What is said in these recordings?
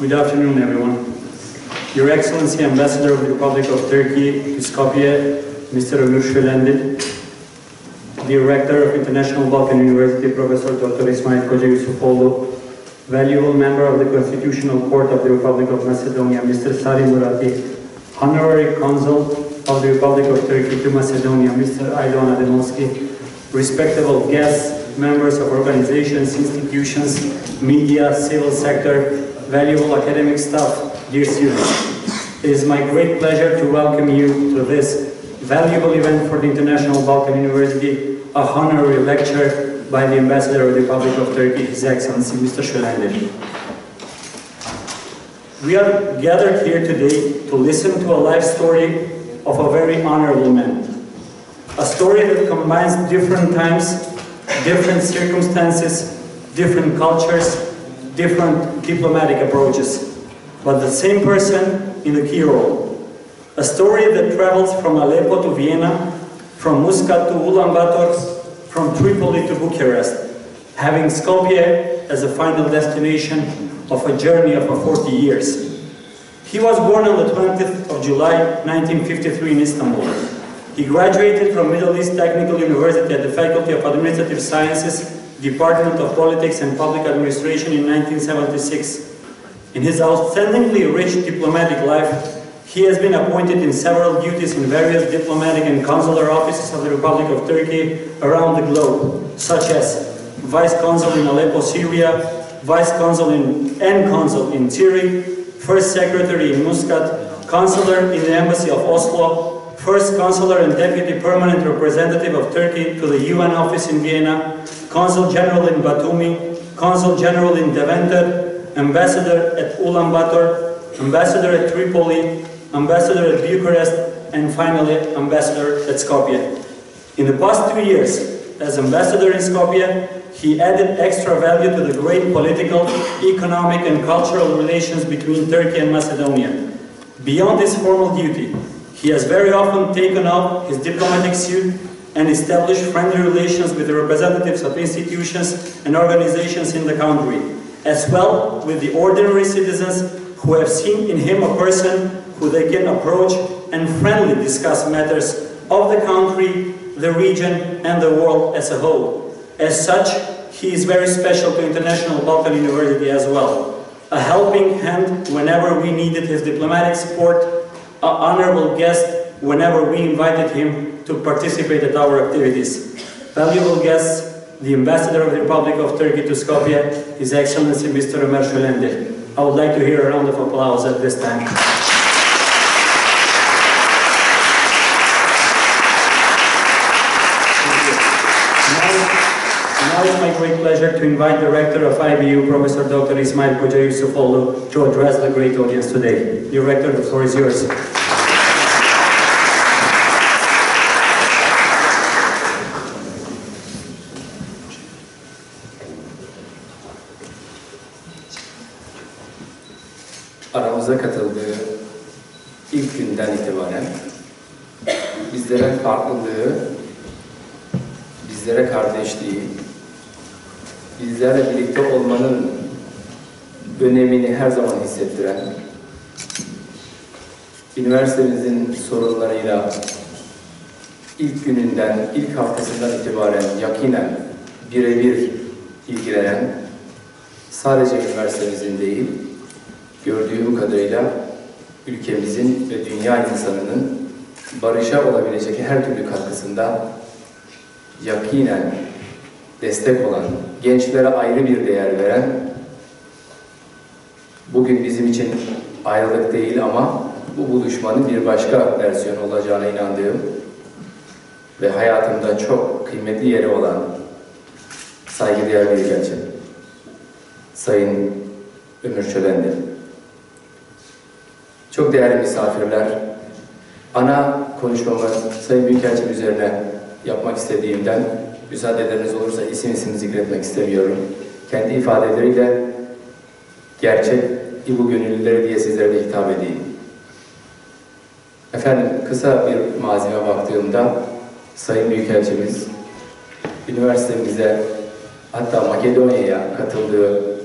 Good afternoon, everyone. Your Excellency, Ambassador of the Republic of Turkey to Skopje, Mr. Ömür Şölendil, the Rector of International Balkan University, Professor Dr. İsmail Kocayusufoğlu, valuable member of the Constitutional Court of the Republic of Macedonia, Mr. Sali Murati, Honorary Consul of the Republic of Turkey to Macedonia, Mr. Ajdovan Ademoski, respectable guests, members of organizations, institutions, media, civil sector, valuable academic staff, dear students. It is my great pleasure to welcome you to this valuable event for the International Balkan University, a honorary lecture by the Ambassador of the Republic of Turkey, His Excellency, Mr. Şölendil. We are gathered here today to listen to a life story of a very honorable man. A story that combines different times, different circumstances, different cultures, different diplomatic approaches, but the same person in the key role. A story that travels from Aleppo to Vienna, from Muscat to Ulan Bator, from Tripoli to Bucharest, having Skopje as a final destination of a journey of 40 years. He was born on the 20th of July 1953 in Istanbul. He graduated from Middle East Technical University at the Faculty of Administrative Sciences, Department of Politics and Public Administration in 1976. In his outstandingly rich diplomatic life, he has been appointed in several duties in various diplomatic and consular offices of the Republic of Turkey around the globe, such as Vice Consul in Aleppo, Syria, Vice Consul and Consul in Zurich, First Secretary in Muscat, Consular in the Embassy of Oslo, First Consular and Deputy Permanent Representative of Turkey to the UN Office in Vienna, Consul General in Batumi, Consul General in Deventer, Ambassador at Ulan Bator, Ambassador at Tripoli, Ambassador at Bucharest, and finally Ambassador at Skopje. In the past 2 years, as Ambassador in Skopje, he added extra value to the great political, economic and cultural relations between Turkey and Macedonia. Beyond his formal duty, he has very often taken up his diplomatic suit and established friendly relations with the representatives of institutions and organizations in the country, as well with the ordinary citizens who have seen in him a person who they can approach and friendly discuss matters of the country, the region, and the world as a whole. As such, he is very special to International Balkan University as well. A helping hand whenever we needed his diplomatic support, an honorable guest whenever we invited him to participate at our activities. Valuable guests, the Ambassador of the Republic of Turkey to Skopje, His Excellency Mr. Ömür Şölendil. I would like to hear a round of applause at this time. Now it's my great pleasure to invite the Rector of IBU, Professor Dr. İsmail Kocayusufoğlu, to address the great audience today. Dear Rector, the floor is yours. Aramıza katıldığı ilk günden itibaren bizlere farklılığı, bizlere kardeşliği, bizlerle birlikte olmanın önemini her zaman hissettiren, üniversitemizin sorunlarıyla ilk gününden, ilk haftasından itibaren yakinen birebir ilgilenen, sadece üniversitemizin değil, gördüğüm kadarıyla ülkemizin ve dünya insanının barışa olabilecek her türlü katkısında yakinen destek olan, gençlere ayrı bir değer veren, bugün bizim için ayrılık değil ama bu buluşmanın bir başka versiyonu olacağına inandığım ve hayatımda çok kıymetli yeri olan saygıdeğer bir gençim, Sayın Ömür Şölendil. Çok değerli misafirler, ana konuşmamı Sayın Büyükelçim üzerine yapmak istediğimden, müsaadeleriniz olursa isim zikretmek istemiyorum. Kendi ifadeleriyle gerçek İBU gönüllüleri diye sizlere de hitap edeyim. Efendim, kısa bir mazime baktığımda Sayın Büyükelçimiz üniversitemize, hatta Makedonya'ya katıldığı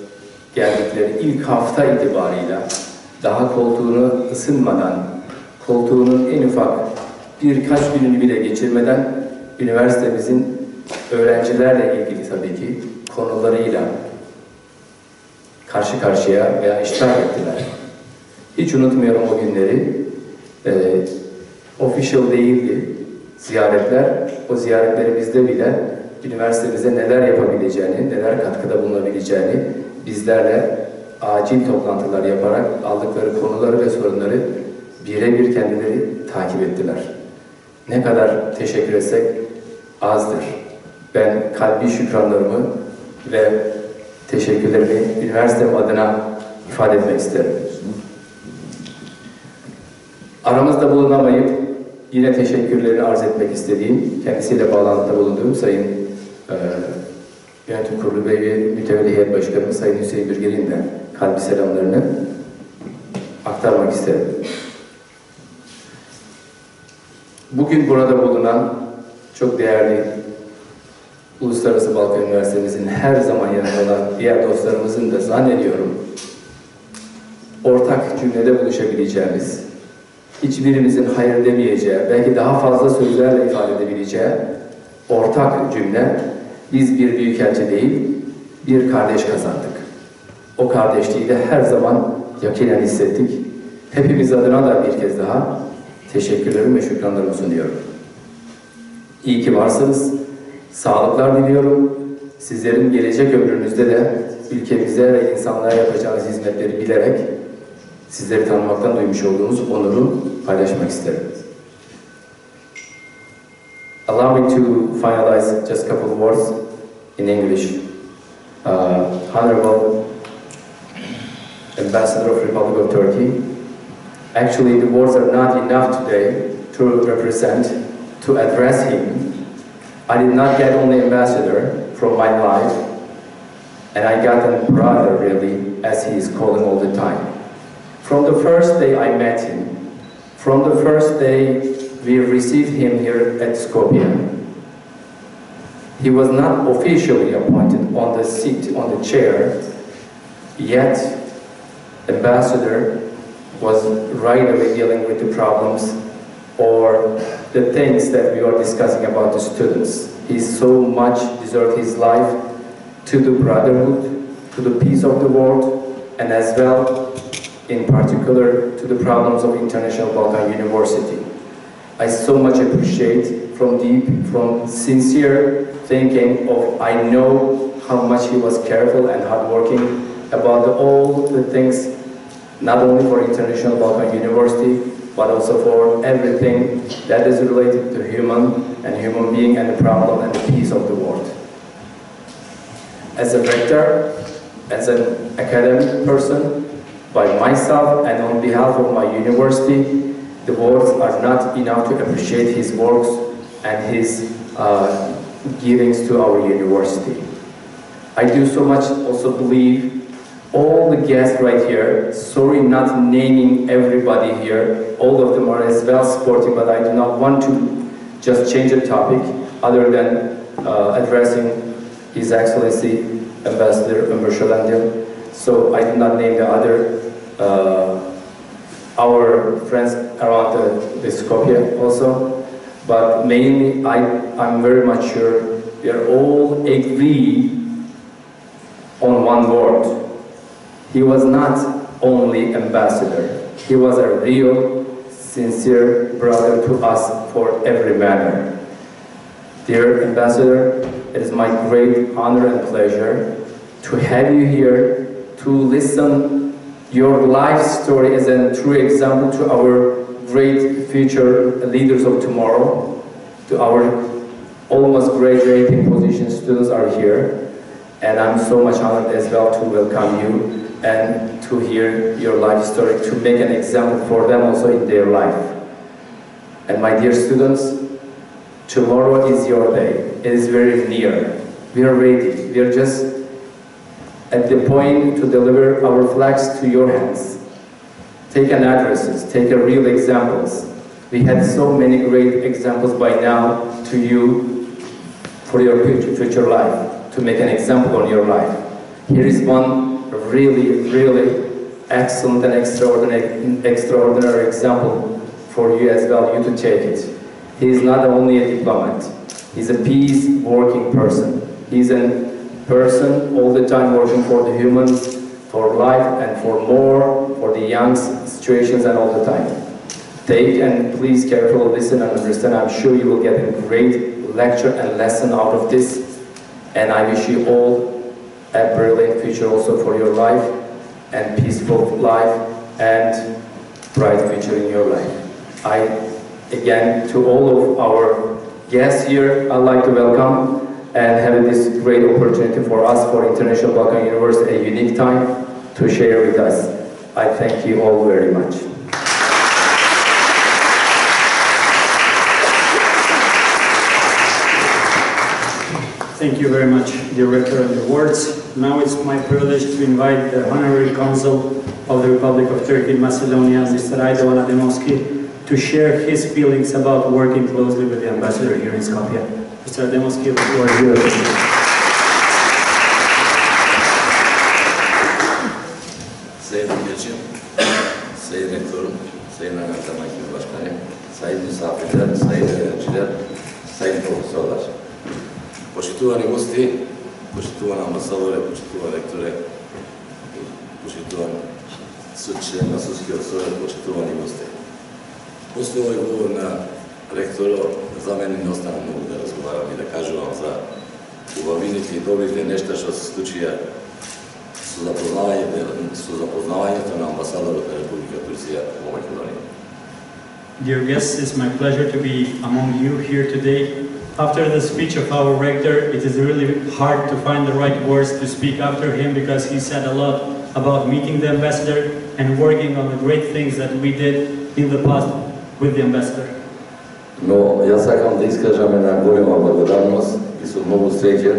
geldikleri ilk hafta itibarıyla daha koltuğunu ısınmadan, koltuğunun en ufak birkaç gününü bile geçirmeden üniversitemizin öğrencilerle ilgili tabii ki konularıyla karşı karşıya veya iştirak ettiler. Hiç unutmuyorum o günleri. Official değildi ziyaretler. O ziyaretlerimizde bile üniversitemize neler yapabileceğini, neler katkıda bulunabileceğini bizlerle acil toplantılar yaparak aldıkları konuları ve sorunları birebir kendileri takip ettiler. Ne kadar teşekkür etsek azdır. Ben kalbi şükranlarımı ve teşekkürlerimi üniversitem adına ifade etmek isterim. Aramızda bulunamayıp yine teşekkürlerini arz etmek istediğim, kendisiyle bağlantıda bulunduğum Sayın Yönetim Kurulu ve Mütevelli Heyet Başkanımız Sayın Hüseyin Bürger'in de kalbi selamlarını aktarmak isterim. Bugün burada bulunan çok değerli Uluslararası Balkan Üniversitemizin her zaman yanında olan diğer dostlarımızın da zannediyorum ortak cümlede buluşabileceğimiz, hiçbirimizin hayır demeyeceği, belki daha fazla sözlerle ifade edebileceği ortak cümle, biz bir büyükelçi değil, bir kardeş kazandık. O kardeşliği de her zaman yakinen hissettik. Hepimiz adına da bir kez daha teşekkürlerimi ve şükranlarımı sunuyorum. İyi ki varsınız. Sağlıklar diliyorum. Sizlerin gelecek ömrünüzde de ülkemize ve insanlara yapacağınız hizmetleri bilerek sizleri tanımaktan duymuş olduğunuz onuru paylaşmak isterim. Allow me to finalize just a couple of words in English. Honorable Ambassador of Republic of Turkey, actually the words are not enough today to represent, to address him. I did not get only ambassador from my life, and I got a brother really, as he is calling all the time. From the first day I met him, from the first day we received him here at Skopje, he was not officially appointed on the seat, on the chair, yet ambassador was right away dealing with the problems or the things that we are discussing about the students. He so much deserved his life to the brotherhood, to the peace of the world, and as well, in particular, to the problems of International Balkan University. I so much appreciate from deep, from sincere thinking of, I know how much he was careful and hardworking about all the things, not only for International Balkan University, but also for everything that is related to human being and the problem and the peace of the world. As a rector, as an academic person, by myself and on behalf of my university, the words are not enough to appreciate his works and his givings to our university. I do so much also believe all the guests right here, sorry not naming everybody here, all of them are as well supporting, but I do not want to just change the topic other than addressing His Excellency Ambassador Ömür Şölendil. So I do not name the other our friends around the Skopje also, but mainly I'm very much sure we are all agree on one word. He was not only ambassador, he was a real, sincere brother to us for every manner. Dear Ambassador, it is my great honor and pleasure to have you here to listen your life story as a true example to our great future leaders of tomorrow, to our almost graduating position students are here, and I'm so much honored as well to welcome you and to hear your life story, to make an example for them also in their life. And my dear students, tomorrow is your day. It is very near. We are ready. We are just at the point to deliver our flags to your hands. Take an addresses, take a real examples. We had so many great examples by now to you for your future life, to make an example on your life. Here is one really excellent and extraordinary example for you as well, you to take it. He is not only a diplomat, he's a peace-working person. He's a person all the time working for the humans, for life and for more, for the young situations and all the time. Take and please carefully listen and understand. I'm sure you will get a great lecture and lesson out of this. And I wish you all a brilliant future also for your life, and peaceful life, and bright future in your life. Again, to all of our guests here, I'd like to welcome and have this great opportunity for us, for International Balkan University, a unique time to share with us. I thank you all very much. Thank you very much, Director, and the words. Now it's my privilege to invite the Honorary Consul of the Republic of Turkey in Macedonia, Mr. Ajdovan Ademoski, to share his feelings about working closely with the Ambassador here in Skopje. Mr. Ademoski, the floor is yours. Sayın Hocam, Sayın Rector'um, Sayın Anakarmakil Başkanım, Sayın misafirler, Sayın öğrenciler, Sayın profesörler. Poštovani gosti, poštovani ambasadore, poštovani rektore, poštovani članovi sudske osobe, poštovani gosti. Poslije ovaj govor na rektoru, za mene ne ostane mnogo da razgovaram i da kažem vam za ubaviniti i dobiti nešto što se slučaja su zapoznavanje to na ambasadoru Republike Turcija u Makedoniji. Dear guests, it's my pleasure to be among you here today. After the speech of our rector, it is really hard to find the right words to speak after him because he said a lot about meeting the ambassador and working on the great things that we did in the past with the ambassador. Но јас сакам да искажам една голема благодарност и сум многу среќен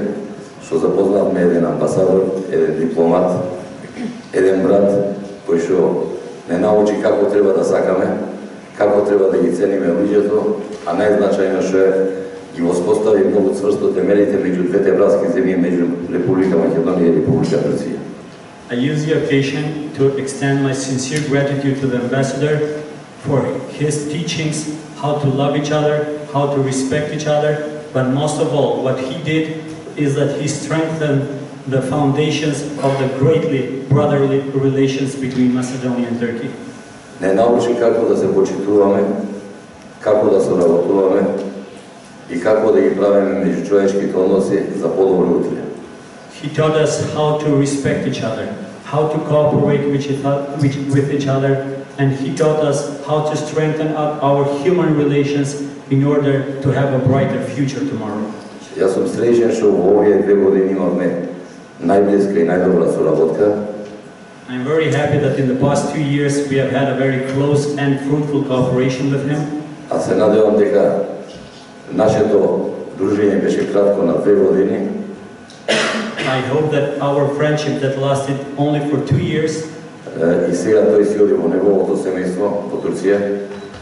што запознавме еден амбасадор, еден дипломат, еден брат кој што не научи како треба да сакаме, како треба да ги цениме луѓето, а најзначајно што е ги воспостави многу цврсто темелите меѓу двете братски земји, меѓу Република Македонија и Република Турција. I use the occasion to extend my sincere gratitude to the ambassador for his teachings, how to love each other, how to respect each other, but most of all, what he did is that he strengthened the foundations of the greatly brotherly relations between Macedonia and Turkey. Не научи како да се почитуваме, како да соработуваме и како да ги правиме меѓучовечките односи за подобро утре. He taught us how to respect each other, how to cooperate with each other, and he taught us how to strengthen our human relations in order to have a brighter future tomorrow. Јас сум среќен што во овие 2 години имавме најблиска и најдобра соработка. I'm very happy that in the past 2 years we have had a very close and fruitful cooperation with him. А се надевам дека нашето дружење беше кратко на 2 години. I hope that our friendship that lasted only for 2 years. И сега тој си оди во неговото семејство во Турција.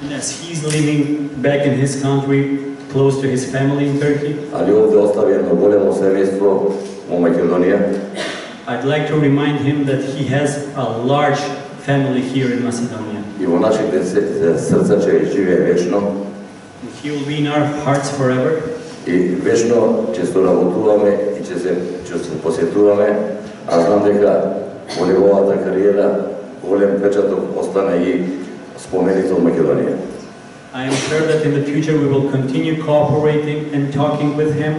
Yes, he's living back in his country, close to his family in Turkey. Али овде остави едно големо семејство во Македонија. I'd like to remind him that he has a large family here in Macedonia. И во нашите срца ќе живее вечно. He will be in our hearts forever. И вечно ќе соработуваме и ќе се посетуваме. А знам дека во неговата кариера голем печаток остана и споменит од Македонија. I am sure that in the future we will continue cooperating and talking with him.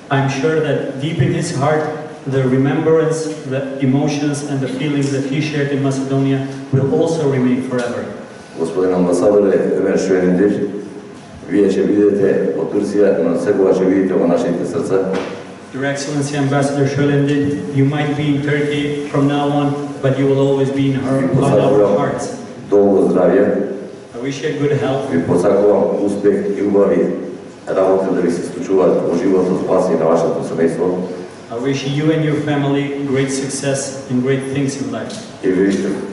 I'm sure that deep in his heart the remembrance, the emotions and the feelings that he shared in Macedonia will also remain forever. Господин амбасадоре Ömür Şölendil, вие ќе видите во Турција, но секогаш ќе видите во нашите срца. Your Excellency Ambassador Şölendil, you might be in Turkey from now on, but you will always be in our hearts. Долго здравје. I wish you good health. Ви посакувам успех и убави работи да ви се случуваат во животот, спаси на вашето семејство. I wish you and your family great success and great things in life.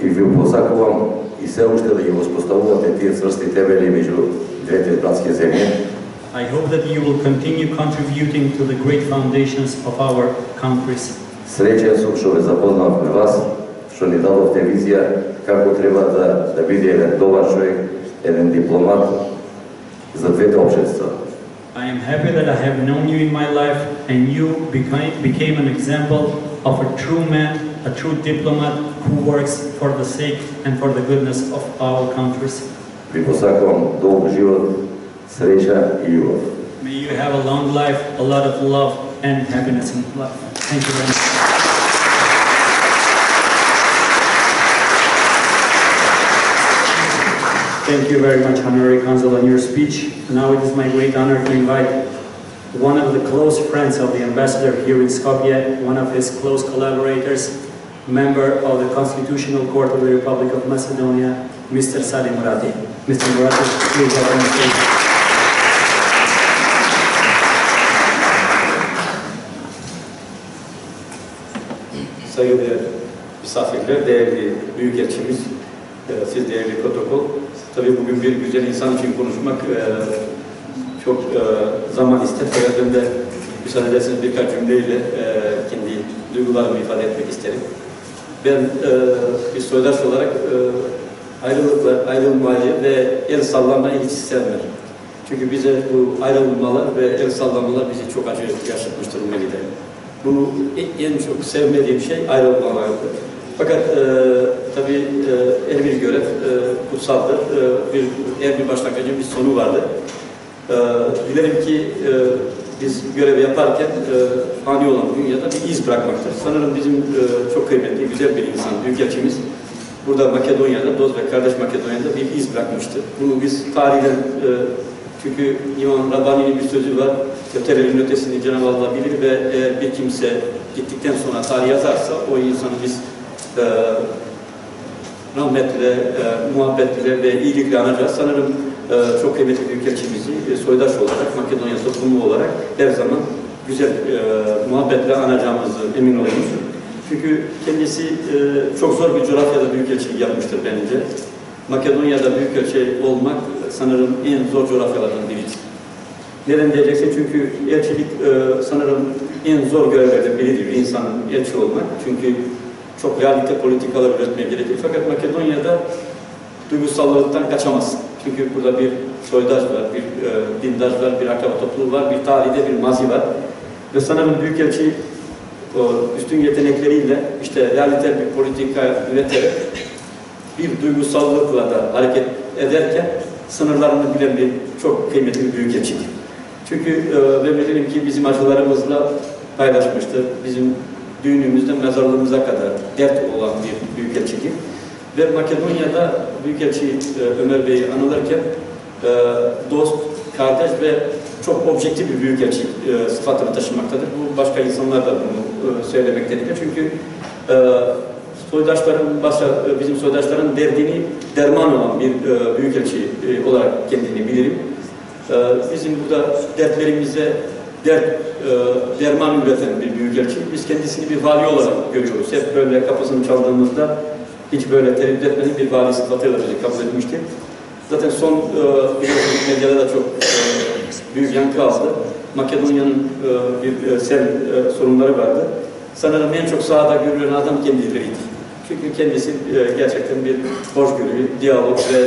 И ви посакувам и се уште да ги воспоставувате тие цврсти темели меѓу двете братски земји. I hope that you will continue contributing to the great foundations of our countries. Srećen sam što me zapoznavme vas, što mi dadovte vizija kako treba da vidi jedan dobar čovjek, jedan diplomat za dvete opštenstva. I am happy that I have known you in my life and you became an example of a true man, a true diplomat who works for the sake and for the goodness of our countries. Vi posakam dolg život, sreća i ljubav. May you have a long life, a lot of love and happiness in life. Thank you very much. Thank you very much, Honorary Consul, on your speech. Now it is my great honor to invite one of the close friends of the ambassador here in Skopje, one of his close collaborators, member of the Constitutional Court of the Republic of Macedonia, Mr. Sali Murati. Mr. Murati, please have on the stage. Saygıdeğer misafirler, değerli büyükelçimiz, siz değerli protokol. Tabii bugün bir güzel insan için konuşmak çok zaman ister. Fakat ben de müsaade ederseniz birkaç cümleyle kendi duygularımı ifade etmek isterim. Ben bir soydaş olarak ayrılmayı ve el sallamayı hiç sevmem. Çünkü bize bu ayrılmalar ve el sallamalar bizi çok acı yaşatmıştır Rumeli'de. Bu en çok sevmediğim şey ayrılmalardır. Fakat tabii her bir görev kutsaldır. Her bir başlangıcın bir sonu vardır. Dilerim ki biz görevi yaparken fani olan dünyada bir iz bırakmaktır. Sanırım bizim çok kıymetli, güzel bir insan, büyükelçimiz burada Makedonya'da, dost ve kardeş Makedonya'da bir iz bırakmıştır. Bunu biz tarihten, çünkü İmam Rabbani'nin bir sözü var, ötelerin ötesini Cenab-ı Allah bilir ve bir kimse gittikten sonra tarih yazarsa o insanı biz rahmetle, muhabbetle ve iyilikle anacağız. Sanırım çok kıymetli büyükelçimizi soydaş olarak, Makedonya toplumu olarak her zaman güzel muhabbetle anacağımızı emin oluruz. Çünkü kendisi çok zor bir coğrafyada büyükelçilik yapmıştır bence. Makedonya'da büyükelçi olmak sanırım en zor coğrafyalardan biridir. Neden diyeceksin? Çünkü elçilik sanırım en zor görevlerden biridir insanın elçi olmak. Çünkü çok realite politikalar üretmeye gerekir. Fakat Makedonya'da duygusallıktan kaçamazsın. Çünkü burada bir soydaş var, bir dindaş var, bir akraba topluluğu var, bir tarihte bir mazi var. Ve sanırım büyükelçi o üstün yetenekleriyle işte realite bir politika üreterek bir duygusallıkla da hareket ederken sınırlarını bilen bir çok kıymetli bir büyükelçidir. Çünkü ben bilirim ki bizim acılarımızla paylaşmıştır. Bizim düğünümüzden mezarlığımıza kadar dert olan bir büyükelçidir. Ve Makedonya'da büyükelçi Ömer Bey'i anılırken dost, kardeş ve çok objektif bir büyükelçi sıfatını taşımaktadır. Bu başka insanlar da bunu söylemektedir. Çünkü bizim soydaşların derdini derman olan bir büyükelçi olarak kendini bilirim. Bizim burada dertlerimize derman üreten bir büyükelçi. Biz kendisini bir vali olarak görüyoruz. Hep böyle kapısını çaldığımızda hiç böyle tereddüt etmeden bir vali sıfatıyla bizi kabul etmiştir. Zaten son medyada da çok büyük yankı aldı. Makedonya'nın bir sel sorunları vardı. Sanırım en çok sahada görülen adam kendileriydi. Çünkü kendisi gerçekten bir hoşgörü, diyalog ve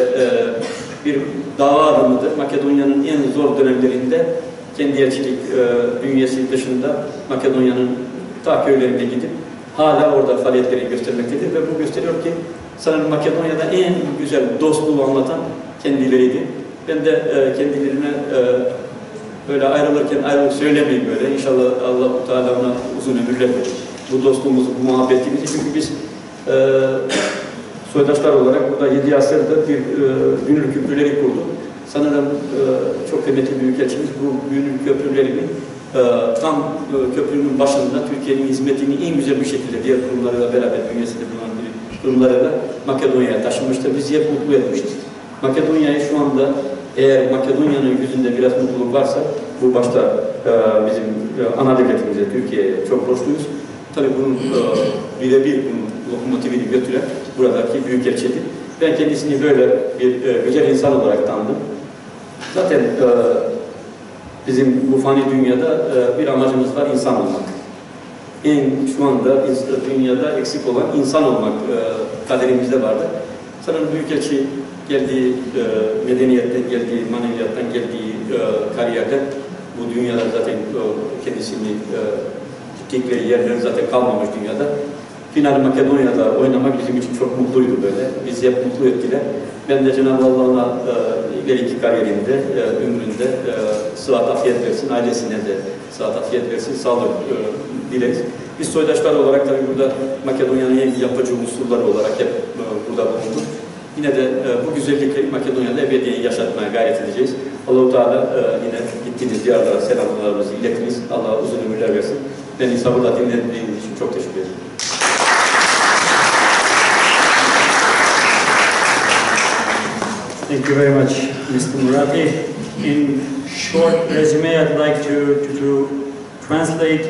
bir dava adamıdır. Makedonya'nın en zor dönemlerinde kendi elçilik bünyesi dışında Makedonya'nın ta köylerine gidip hala orada faaliyetleri göstermektedir ve bu gösteriyor ki sanırım Makedonya'da en güzel dostluğu anlatan kendileriydi. Ben de kendilerine böyle ayrılırken ayrılık söylemeyeyim böyle. İnşallah Allah-u Teala ona uzun ömürler verir. Bu dostluğumuzu, bu muhabbetimizi. Çünkü biz soydaşlar olarak burada 7 asırda bir gönül köprüleri kurduk. Sanırım çok kıymetli büyükelçimiz bu gönül köprülerinin tam köprünün başında Türkiye'nin hizmetini en güzel bir şekilde diğer kurumlarıyla beraber bünyesinde bulunan kurumlarıyla Makedonya'ya taşımıştır. Bizi hep mutlu etmiştir. Makedonya'yı şu anda eğer Makedonya'nın yüzünde biraz mutluluk varsa bu başta bizim ana devletimize, Türkiye'ye çok borçluyuz. Tabii bunun birebir bunun lokomotifini götüren buradaki büyükelçidir. Ben kendisini böyle bir güzel insan olarak tanıdım. Zaten bizim bu fani dünyada bir amacımız var, insan olmak. şu anda dünyada eksik olan insan olmak kaderimizde vardı. Sanırım Büyükelçi geldiği medeniyetten, geldiği maneviyattan, geldiği kariyerden bu dünyada zaten kendisini gittikleri yerler zaten kalmamış dünyada. Final Makedonya'da oynamak bizim için çok mutluydu böyle. Bizi hep mutlu ettiler. Ben de Cenab-ı Allah ona ileriki kariyerinde, ömründe sıhhat afiyet versin, ailesine de sıhhat afiyet versin, sağlık dileriz. Biz soydaşlar olarak tabii burada Makedonya'nın en yapıcı unsurları olarak hep burada bulunduk. Yine de bu güzellikleri Makedonya'da ebediyen yaşatmaya gayret edeceğiz. Allah-u Teala yine gittiğiniz diyarlara selamlarımızı iletiniz. Allah uzun ömürler versin. Beni sabırla dinlediğiniz için çok teşekkür ederim. Thank you very much, Mr. Murati. In short resume, I'd like to translate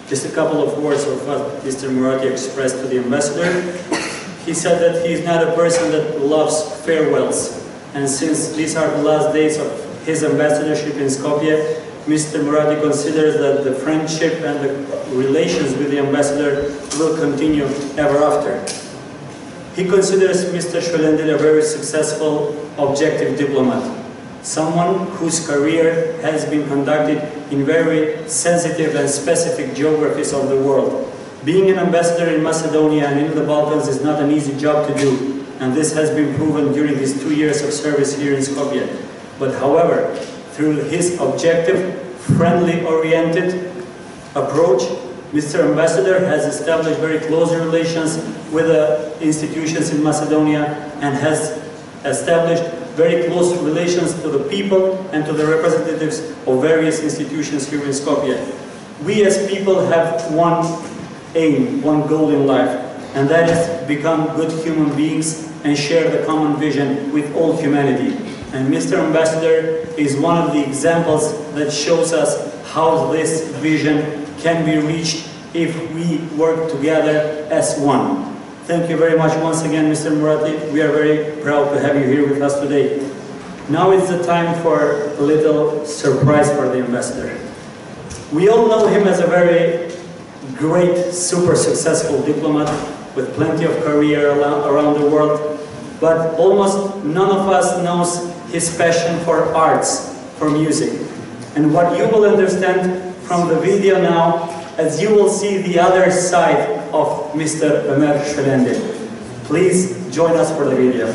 just a couple of words of what Mr. Murati expressed to the ambassador. He said that he is not a person that loves farewells, and since these are the last days of his ambassadorship in Skopje, Mr. Murati considers that the friendship and the relations with the ambassador will continue ever after. He considers Mr. Şölendil a very successful, objective diplomat, someone whose career has been conducted in very sensitive and specific geographies of the world. Being an ambassador in Macedonia and in the Balkans is not an easy job to do, and this has been proven during his 2 years of service here in Skopje. But however, through his objective, friendly-oriented approach, Mr. Ambassador has established very close relations with the institutions in Macedonia and has established very close relations to the people and to the representatives of various institutions here in Skopje. We as people have one aim, one goal in life, and that is become good human beings and share the common vision with all humanity. And Mr. Ambassador is one of the examples that shows us how this vision can be reached if we work together as one. Thank you very much once again, Mr. Murati. We are very proud to have you here with us today. Now is the time for a little surprise for the ambassador. We all know him as a very great, super successful diplomat with plenty of career around the world, but almost none of us knows his passion for arts, for music. And what you will understand from the video now, as you will see the other side of Mr. Ömür Şölendil. Please join us for the video.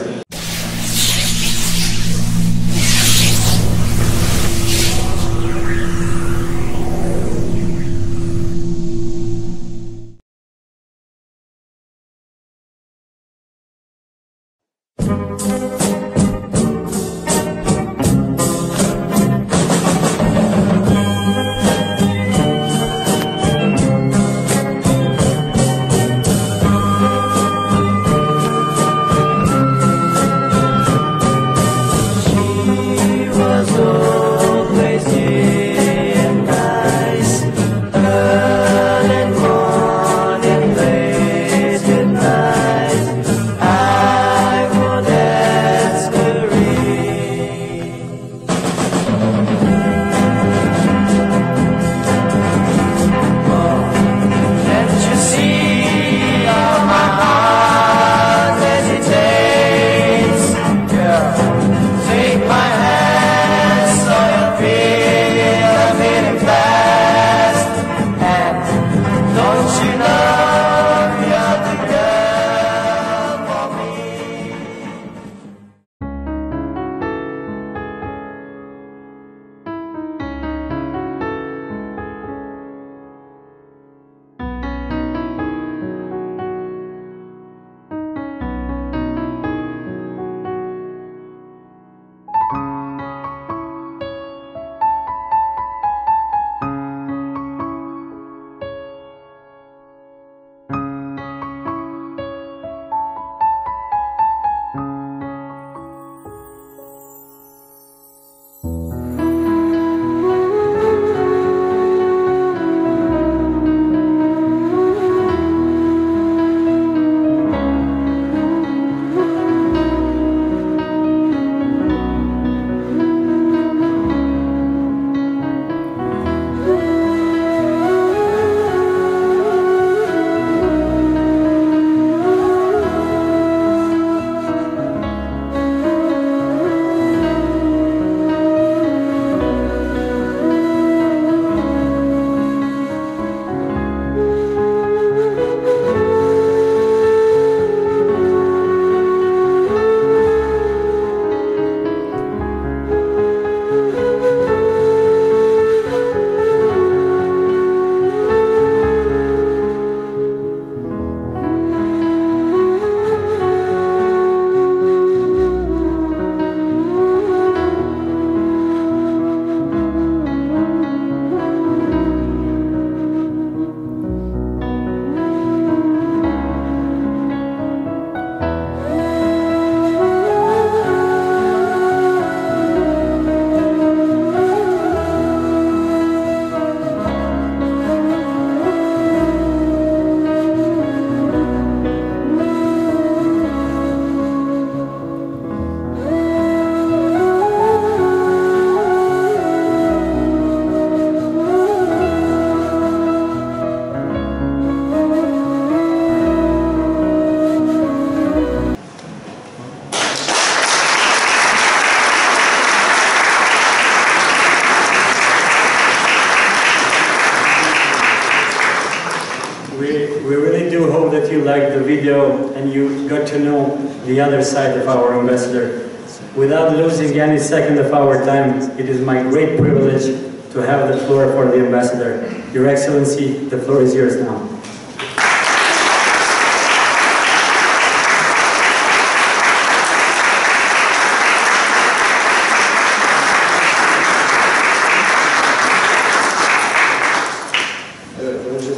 video and you got to know the other side of our ambassador. Without losing any second of our time, it is my great privilege to have the floor for the ambassador. Your Excellency, the floor is yours now.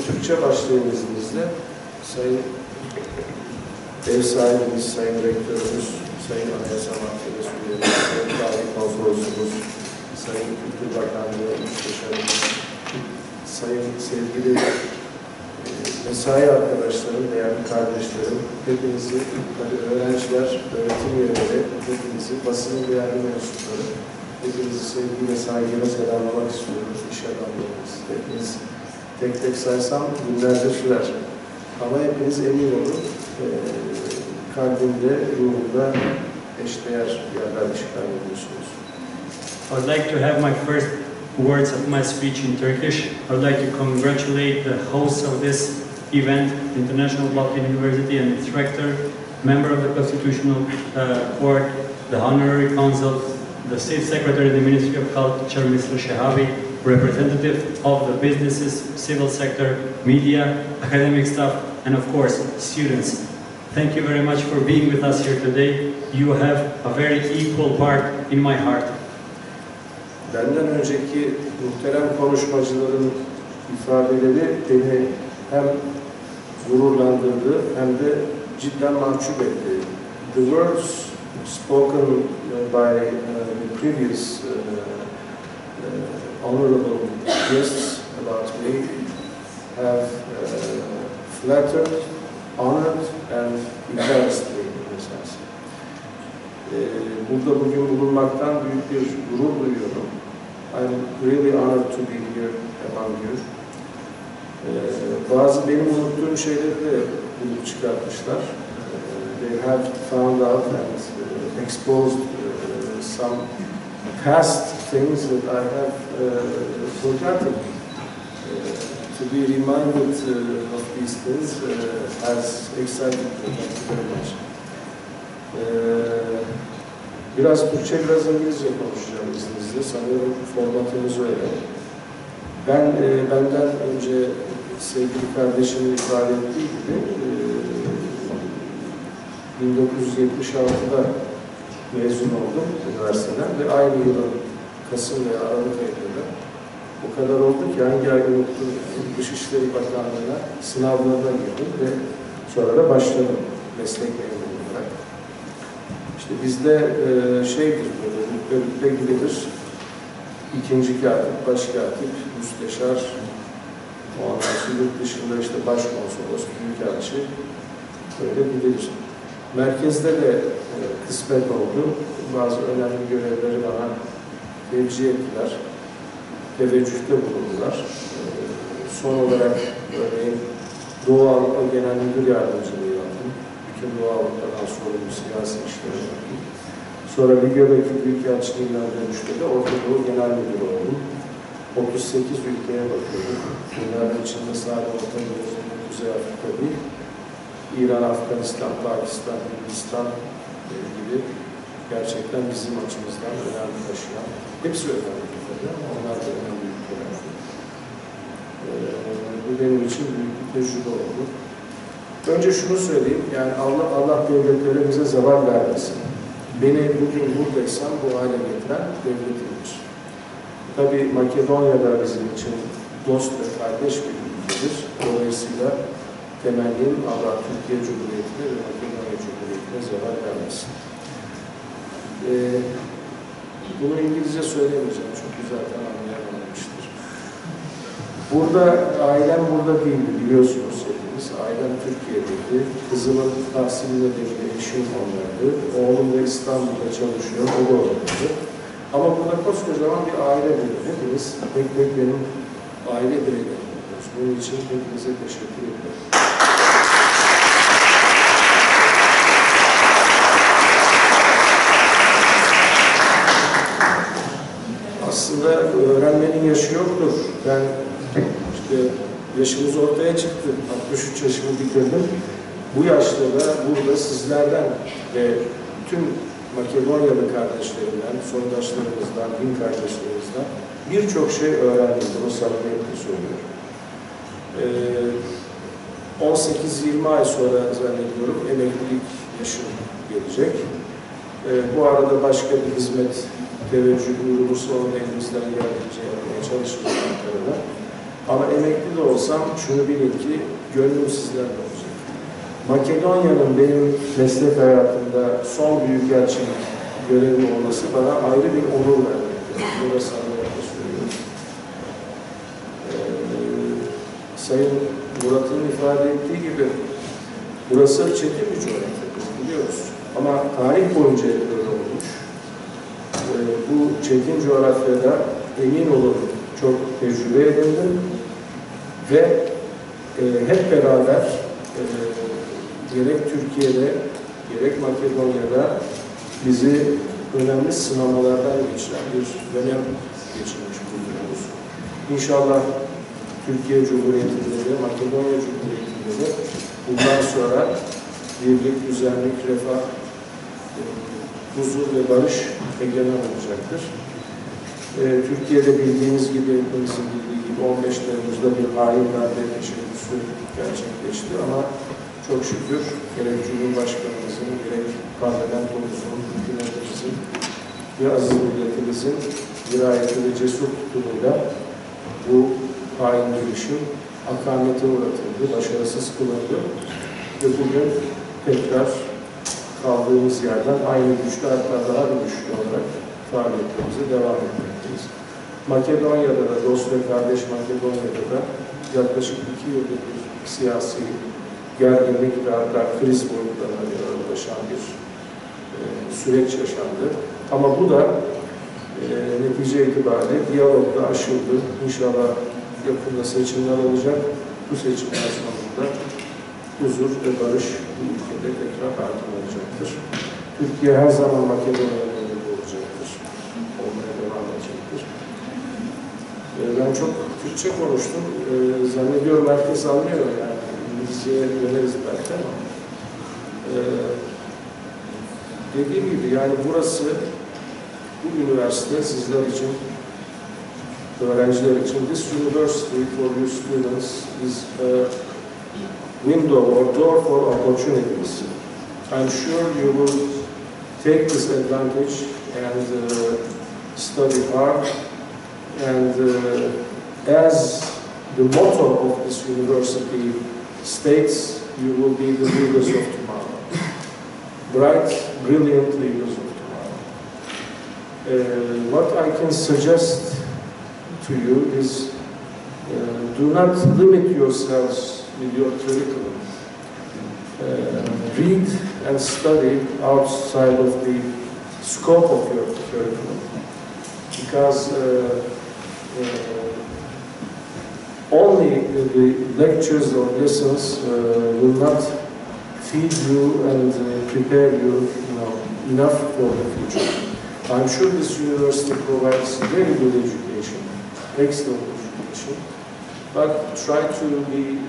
Türkçe başlayayım izninizle. Sayın ev sahibimiz, Sayın Rektörümüz, Sayın Anayasa Mahkemesi üyeleri, Sayın Honorary Consul'umuz, Sayın Kültür Bakanlığı Müsteşarımız, Sayın sevgili mesai arkadaşlarım, değerli kardeşlerim, hepinizi, öğrenciler, öğretim üyeleri, hepinizi, basının değerli mensupları, hepinizi sevgiyle, saygıyla selamlamak istiyoruz. İş adamlarımız, hepiniz tek tek saysam günlerce sürer. Ama hepiniz emin olun, kalbimde, ruhumda eşdeğer yerler işgal ediyorsunuz. I'd like to have my first words of my speech in Turkish. I'd like to congratulate the hosts of this event, International Balkan University and its rector, member of the Constitutional Court, the Honorary Consul, the State Secretary of the Ministry of Culture, Mr. Shehabi, representative of the businesses, civil sector, media, academic staff, and of course, students. Thank you very much for being with us here today. You have a very equal part in my heart. Benden önceki muhterem konuşmacıların ifadeleri beni hem gururlandırdı hem de cidden mahcup etti. The words spoken by the previous honorable guests about me have flattered, honored and embarrassed me in a sense. Burada bugün bulunmaktan büyük bir gurur duyuyorum. I'm really honored to be here among you. Bazı benim unuttuğum şeyleri de bulup çıkartmışlar. They have found out and exposed some past things that I have forgotten. To be reminded of these things has excited me very much. Biraz Türkçe, biraz İngilizce konuşacağım izninizle. Sanıyorum formatımız öyle. Benden önce sevgili kardeşimin ifade ettiği gibi 1976'da mezun oldum üniversiteden ve aynı yılın Kasım ve Aralık ayında o kadar oldu ki hangi ay unuttum, Dışişleri Bakanlığı'na sınavlarına girdim ve sonra da başladım meslek memuru olarak. İşte bizde şeydir böyle, rütbe gibidir. İkinci katip, başkatip, müsteşar, ondan sonra yurt dışında işte başkonsolos, büyükelçi böyle bilir. Merkezde de kısmet oldu. Bazı önemli görevleri bana tevcih ettiler. Teveccühte bulundular. Son olarak örneğin Doğu Avrupa Genel Müdür Yardımcılığı yaptım. Bütün Doğu Avrupa'dan sorumlu siyasi işleri yaptım. Sonra Libya'daki Büyükelçiliğinden dönüşte de Orta Doğu Genel Müdür oldum. 38 ülkeye bakıyorum. Bunların içinde sadece Orta Doğu, Kuzey Afrika değil, İran, Afganistan, Pakistan, Hindistan gibi gerçekten bizim açımızdan önemli taşıyan, hepsi önemli tabii ama onlar da önemli ülkeler. Bu benim için büyük bir tecrübe oldu. Önce şunu söyleyeyim, yani Allah devletlerimize zeval vermesin. Beni bugün buradaysam bu hale getiren devletimdir. Tabii Makedonya da bizim için dost ve kardeş bir ülkedir. Dolayısıyla temennim Allah Türkiye Cumhuriyeti'ne ve Makedonya Cumhuriyeti'ne zeval vermesin. Bunu İngilizce söyleyemeyeceğim çünkü zaten anlayamamıştır. Burada, ailem burada değildi biliyorsunuz hepiniz. Ailem Türkiye'deydi. Kızımın tahsili nedeniyle eşim onlardı. Oğlum da İstanbul'da çalışıyor, o da oradaydı. Ama burada koskocaman bir aile bulduk. Hepiniz tek tek benim aile bireylerim oluyoruz. Bunun için hepinize teşekkür ederim. Aslında öğrenmenin yaşı yoktur. Ben işte yaşımız ortaya çıktı. 63 yaşımı bitirdim. bu yaşta da burada sizlerden ve tüm Makedonyalı kardeşlerimden, soydaşlarımızdan, din kardeşlerimizden birçok şey öğrendim. Bunu samimiyetle söylüyorum. 18-20 ay sonra zannediyorum emeklilik yaşım gelecek. Bu arada başka bir hizmet teveccüh uğrulursa onu elimizden geldiğince yapmaya çalışıyoruz Ankara'da. Ama emekli de olsam şunu bilin ki gönlüm sizlerle olacak. Makedonya'nın benim meslek hayatımda son büyükelçilik görevi olması bana ayrı bir onur vermektedir. Bunu da samimiyetle söylüyorum. Sayın Murat'ın ifade ettiği gibi burası çetin bir coğrafya, biliyoruz. Ama tarih boyunca böyle olmuş. Bu çetin coğrafyada emin olun çok tecrübe edindim ve hep beraber gerek Türkiye'de gerek Makedonya'da bizi önemli sınamalardan geçiren bir dönem geçirmiş bulunuyoruz. İnşallah Türkiye Cumhuriyeti'nde de Makedonya Cumhuriyeti'nde de bundan sonra birlik, düzenlik, refah, huzur ve barış egemen olacaktır. Türkiye'de bildiğiniz gibi, hepimizin bildiği gibi 15 Temmuz'da bir hain darbe teşebbüsü gerçekleşti ama çok şükür gerek Cumhurbaşkanımızın, gerek parlamentomuzun, hükümetimizin ve aziz milletimizin dirayeti ve cesur tutumuyla bu hain girişim akamete uğratıldı, başarısız kılındı ve bugün tekrar kaldığımız yerden aynı güçlü, hatta daha bir güçlü olarak faaliyetlerimize devam etmekteyiz. Makedonya'da da, dost ve kardeş Makedonya'da da yaklaşık 2 yıldır bir siyasi gerginlik ve hatta kriz boyutlarına ulaşan bir süreç yaşandı. Ama bu da netice itibariyle diyalogda aşıldı. İnşallah yakında seçimler olacak. Bu seçimler sonunda huzur ve barış bu ülkede tekrar hakim olacaktır. Türkiye her zaman Makedonya'nın önünde olacaktır. Olmaya devam edecektir. Ben çok Türkçe konuştum. Zannediyorum herkes anlıyor yani. İngilizce'ye döneriz belki ama. Dediğim gibi yani burası, bu üniversite sizler için, öğrenciler için, this university for you students is a window or door for opportunities. I'm sure you will take this advantage and study hard. And as the motto of this university states, you will be the leaders of tomorrow. Bright, brilliant leaders of tomorrow. What I can suggest to you is do not limit yourselves with your curriculum. Read and study outside of the scope of your curriculum, because only the lectures or lessons will not feed you and prepare you, enough for the future. I'm sure this university provides very good education, excellent education, but try to be,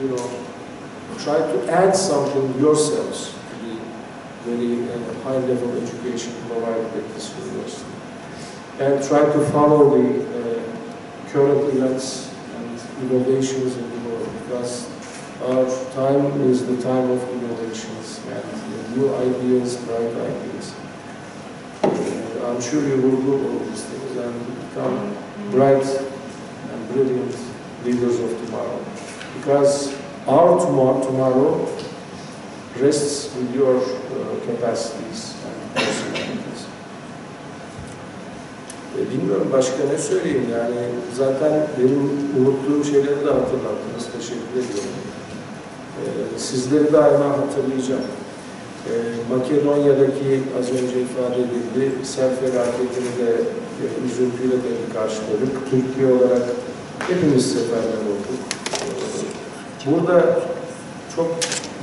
try to add something yourselves to the very high-level education provided at this university, and try to follow the current events and innovations in the world, because our time is the time of innovations and new ideas, bright ideas. I'm sure you will do all these things and become bright and brilliant leaders of tomorrow, because our tomorrow rests with your capacities and personalities. Bilmiyorum başka ne söyleyeyim, yani zaten benim unuttuğum şeyleri de hatırlattınız, teşekkür ediyorum. Sizleri daima hatırlayacağım. Makedonya'daki az önce ifade edildi, sel felaketini de üzüntüyle de karşıladık. Türkiye olarak hepimiz seferber olduk. Burada çok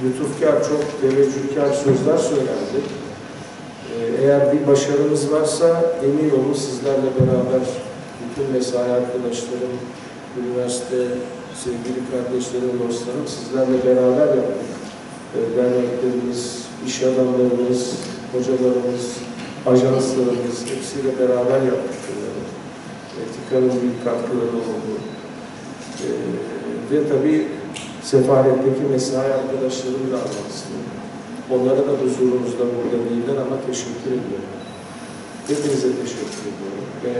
lütufkar, çok teveccühkar sözler söylendi. Eğer bir başarımız varsa emin olun sizlerle beraber bütün mesai arkadaşlarım, üniversite, sevgili kardeşlerim, dostlarım sizlerle beraber yaptık. derneklerimiz, iş adamlarımız, hocalarımız, ajanslarımız hepsiyle beraber yaptık. Tika'nın büyük katkıları oldu. Ve tabii sefaretteki mesai arkadaşlarımı da almak istiyorum. Onlara da huzurunuzda burada değiller ama teşekkür ediyorum. Hepinize teşekkür ediyorum. Ve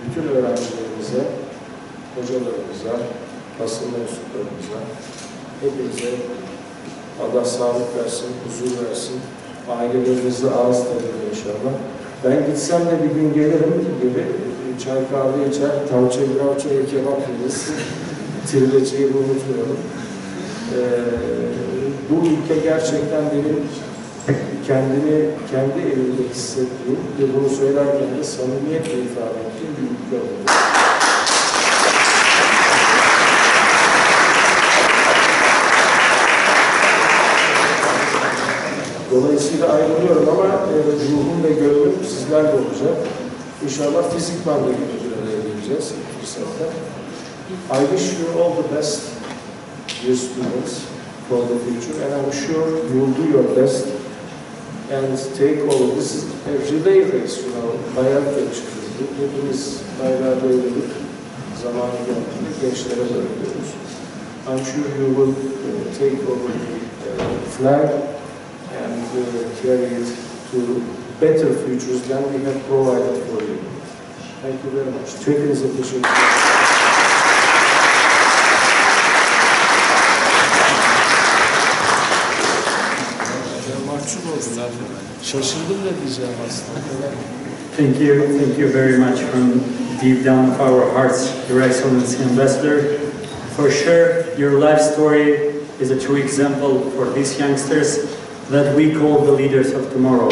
bütün öğrencilerimize, hocalarımıza, basın mensuplarımıza, hepinize Allah sağlık versin, huzur versin. Ailelerimizle ağız tadıyla inşallah. Ben gitsem de bir gün gelirim gibi çay kahve içer, tavça gravçaya kebap yeriz. Trileçeyi unutmuyorum. Bu ülke gerçekten benim kendi evimde hissettiğim ve bunu söylerken de samimiyetle ifade ettiğim bir ülke oldu. Dolayısıyla ayrılıyorum ama ruhum ve gönlüm sizlerle olacak. İnşallah fizikman da bir araya geleceğiz fırsatta. I wish you all the best, dear students, for the future, and I'm sure you will do your best and take over. This is a relay race, you know, bayrak yarışımız. Hepimiz bayrağı devredip zamanı geldiğinde gençlere bırakıyoruz. I'm sure you will take over the flag and carry it to better futures than we have provided for you. Thank you very much. Hepinize teşekkür ederim. Şaşırdım da diyeceğim aslında. Thank you very much from deep down of our hearts, Your Excellency Ambassador. For sure, your life story is a true example for these youngsters that we call the leaders of tomorrow.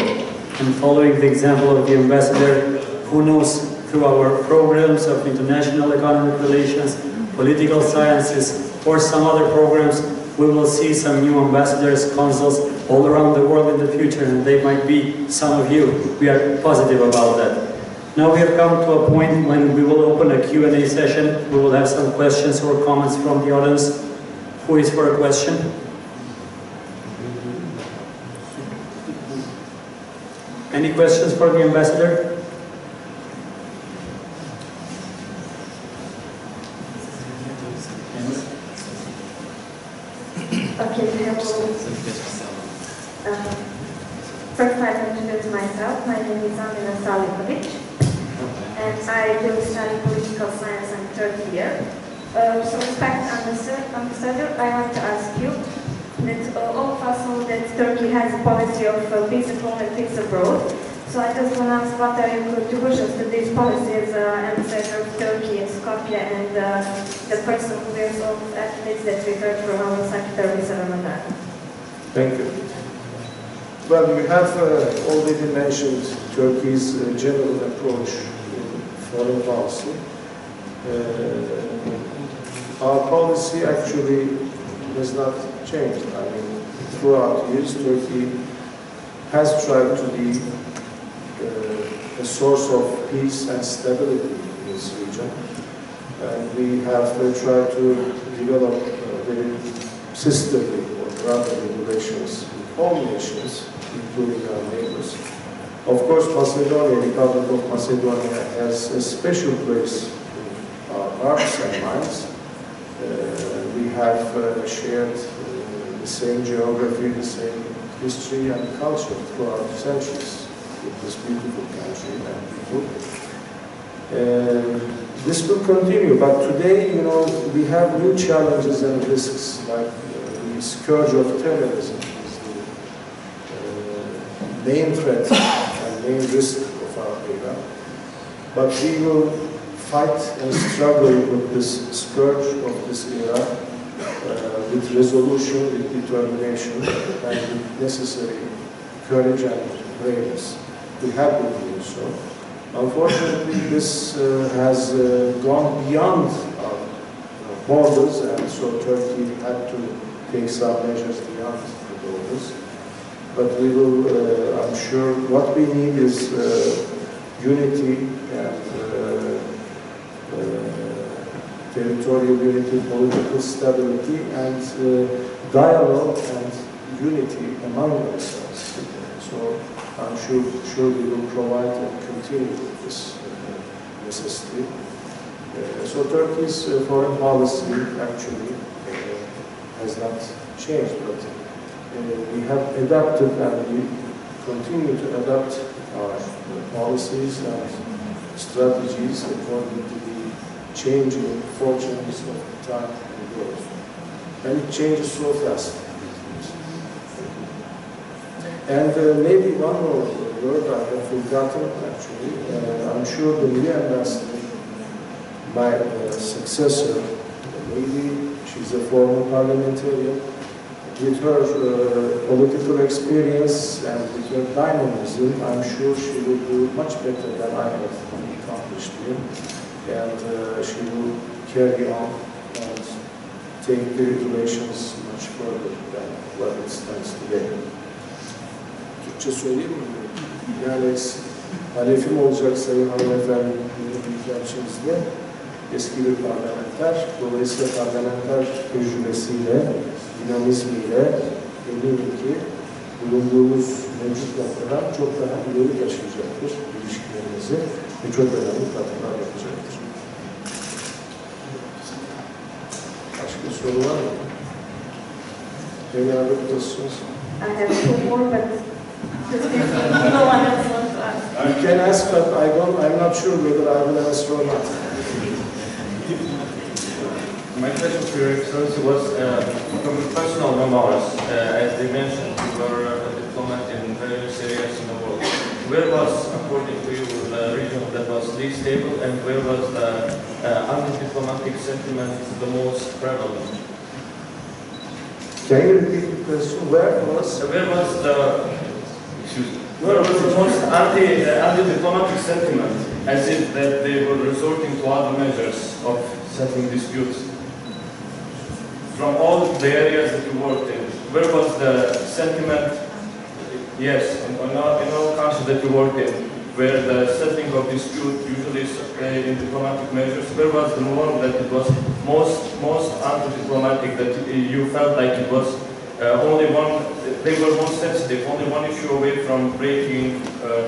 And following the example of the Ambassador, who knows, through our programs of international economic relations, political sciences, or some other programs, we will see some new ambassadors, consuls all around the world in the future, and they might be some of you. We are positive about that. Now we have come to a point when we will open a Q&A session. We will have some questions or comments from the audience. Who is for a question? Any questions for the ambassador? Okay, hello. First, I will introduce myself. My name is Sali Murati, and I do study political science in third year. So, respected ambassador, I want to ask you that all of us know that Turkey has a policy of peace at home and peace abroad. So I just want to ask what are your contributions to this policy as ambassador of Turkey in Skopje and the person who wears all the athletes that we heard from our Secretary Mr. Ramadan. Thank you. Well, we have already mentioned Turkey's general approach in foreign policy. Our policy actually has not changed. I mean, throughout years, Turkey has tried to be a source of peace and stability in this region. And we have tried to develop very sisterly or brotherly relations with all nations, including our neighbors. Of course, Macedonia, Republic of Macedonia, has a special place in our hearts and minds. We have shared the same geography, the same history and culture throughout centuries with this beautiful country and people. This will continue, but today, you know, we have new challenges and risks, like the scourge of terrorism is the main threat and main risk of our era. But we will fight and struggle with this scourge of this era with resolution, with determination, and with necessary courage and braveness. We have been doing so. Unfortunately, this has gone beyond our borders, and so Turkey had to take some measures beyond the borders. But we will, I'm sure, what we need is unity and territorial unity, political stability, and dialogue and unity among themselves. So I'm sure we will provide and continue this necessity. So Turkey's foreign policy actually has not changed, but we have adapted and we continue to adapt our policies and strategies according to the changing fortunes of the time and world. And it changes so fast. And maybe one more word I have forgotten actually. I'm sure the new ambassador, my successor, maybe she's a former parliamentarian, with her political experience and with her dynamism, I'm sure she will do much better than I have accomplished here. And she will carry on and take the relations much further than what it stands today. Türkçe söyleyeyim mi? Yani halefim olacak Sayın Hanımefendi Büyükelçimizde eski bir parlamenter, dolayısıyla parlamenter tecrübesiyle, dinamizmiyle eminim ki bulunduğumuz mevcut noktadan çok daha ileri taşıyacaktır ilişkilerimizi ve çok önemli katkılar yapacaktır. Başka soru var mı? Any other questions? I have two more, but no one else wants to ask. You can ask, but I'm not sure whether I will answer or not. My question to your Excellency was from personal memoirs. As they mentioned, you were a diplomat in various areas in the world. Where was, according to you, the region that was least stable, and where was the anti-diplomatic sentiment the most prevalent? Can you repeat the question? Where was the most anti-diplomatic sentiment, as if that they were resorting to other measures of settling disputes? From all the areas that you worked in, where was the sentiment, yes, in all countries that you worked in, where the settling of dispute usually is in diplomatic measures, where was the norm that it was most anti-diplomatic, that you felt like it was only one, they were most sensitive, only one issue away from breaking,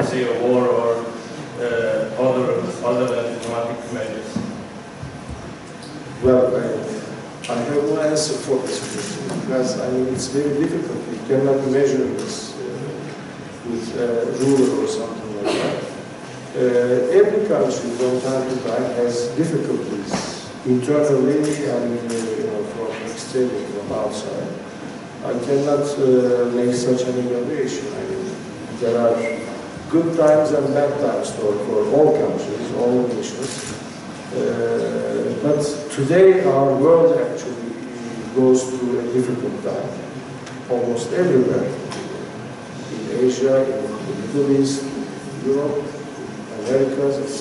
say, a war or other than diplomatic measures? Well, I have no answer for this question because I mean it's very difficult. You cannot measure this with a ruler or something like that. Every country from time to time has difficulties internally and from external, from outside. I cannot make such an evaluation. I mean, there are good times and bad times for all countries, all nations. But today our world actually goes through a difficult time, almost everywhere. In Asia, in the Middle East, in Europe, Americas, etc.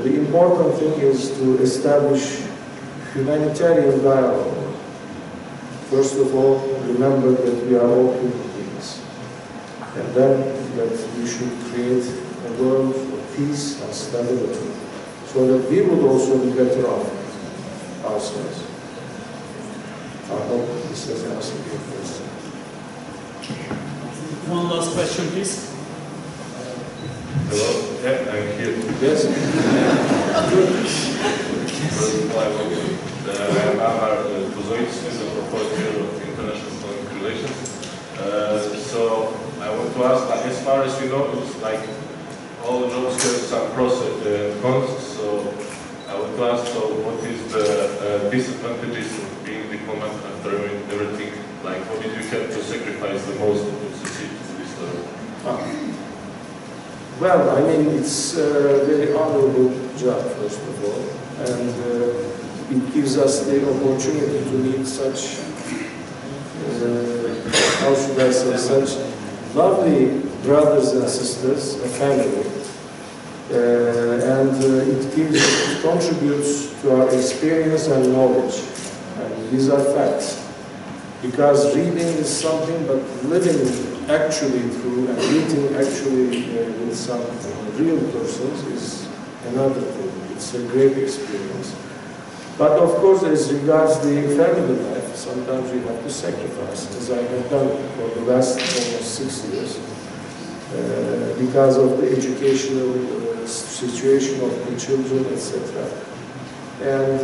The important thing is to establish humanitarian dialogue. First of all, remember that we are all human beings. And then that we should create a world of peace and stability, so that we would also be better off ourselves. I hope this has answered your question. One last question, please. Hello, yeah, I'm here. Yes? I'm Ömür Şölendil, Professor of International Balkan Relations. So I want to ask, as far as you know, it's like all jobs have some pros and cons, so I want to ask, so what is the disadvantages of being diplomat after everything? Like, what did you have to sacrifice the most to succeed to this level? Well, I mean, it's a very honorable job, first of all, and it gives us the opportunity to meet such, how should I say, such lovely brothers and sisters, a family, and it contributes to our experience and knowledge, and these are facts. Because reading is something, but living actually through and meeting actually with some real persons is another thing. It's a great experience. But of course, as regards the family life, sometimes you have to sacrifice, as I have done for the last almost 6 years, because of the educational situation of the children, etc. And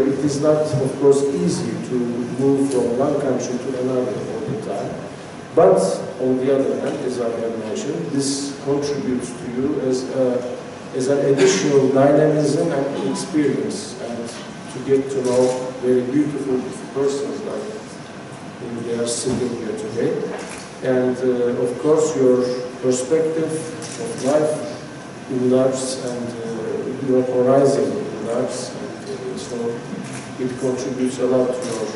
it is not, of course, easy to move from one country to another all the time. But on the other hand, as I have mentioned, this contributes to you as an additional dynamism and experience, and to get to know very beautiful persons like they are sitting here today. And of course, your perspective of life enlarges and your horizon enlarges. So it contributes a lot to your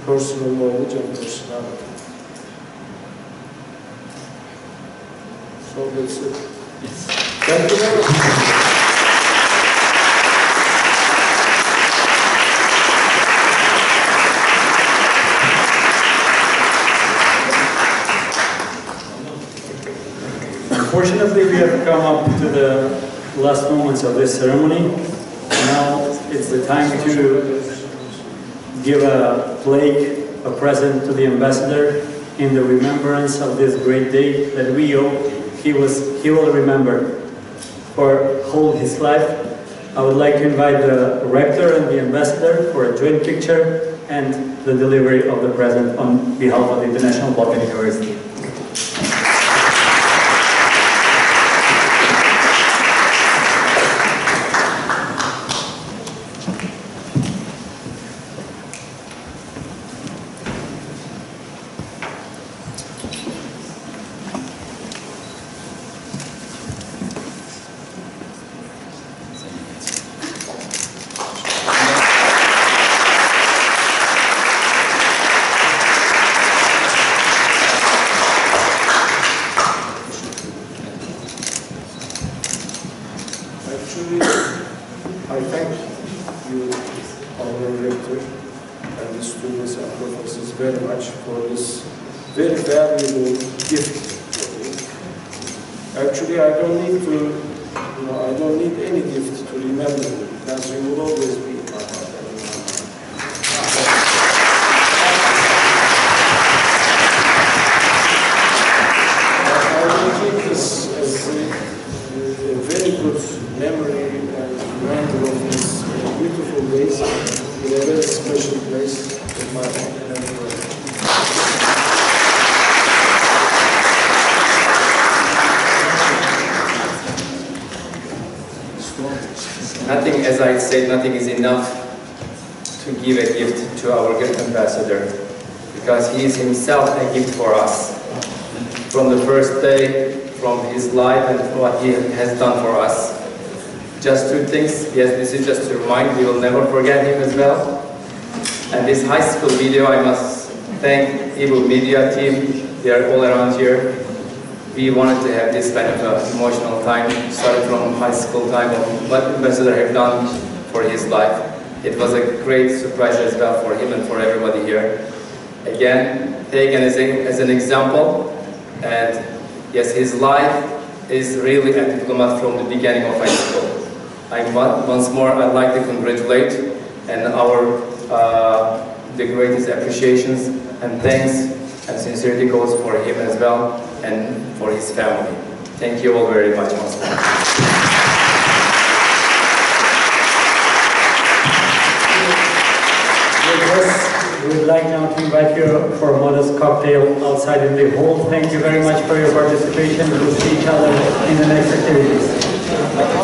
personal knowledge and personality. So that's it. Thank you very much. Unfortunately, we have come up to the last moments of this ceremony. Now it's the time to give a plaque, a present to the ambassador in the remembrance of this great day that we hope he will remember for whole his life. I would like to invite the rector and the ambassador for a joint picture and the delivery of the present on behalf of the International Balkan University. I thank you, Honorary Rector, and the students and professors very much for this very valuable gift for me. Actually, I don't need to, I don't need any gift to remember you, because you will always be in my heart and in my mind. I will keep this as a very good memory and reminder of this beautiful days in a very special place in my heart. Nothing, as I said, nothing is enough to give a gift to our good ambassador, because he is himself a gift for us. From the first day, from his life and what he has done for us. Just 2 things. Yes, this is just to remind, we will never forget him as well. And this high school video, I must thank Ibu media team. They are all around here. We wanted to have this kind of emotional time, started from high school time of what Ambassador have done for his life. It was a great surprise as well for him and for everybody here. Again, taken as an example, and yes, his life is really a diplomat from the beginning of high school. Once more, I'd like to congratulate and the greatest appreciations and thanks and sincerity goes for him as well and for his family. Thank you all very much once more. We would like now to invite you for a modest cocktail outside in the hall. Thank you very much for your participation. We'll see each other in the next activities.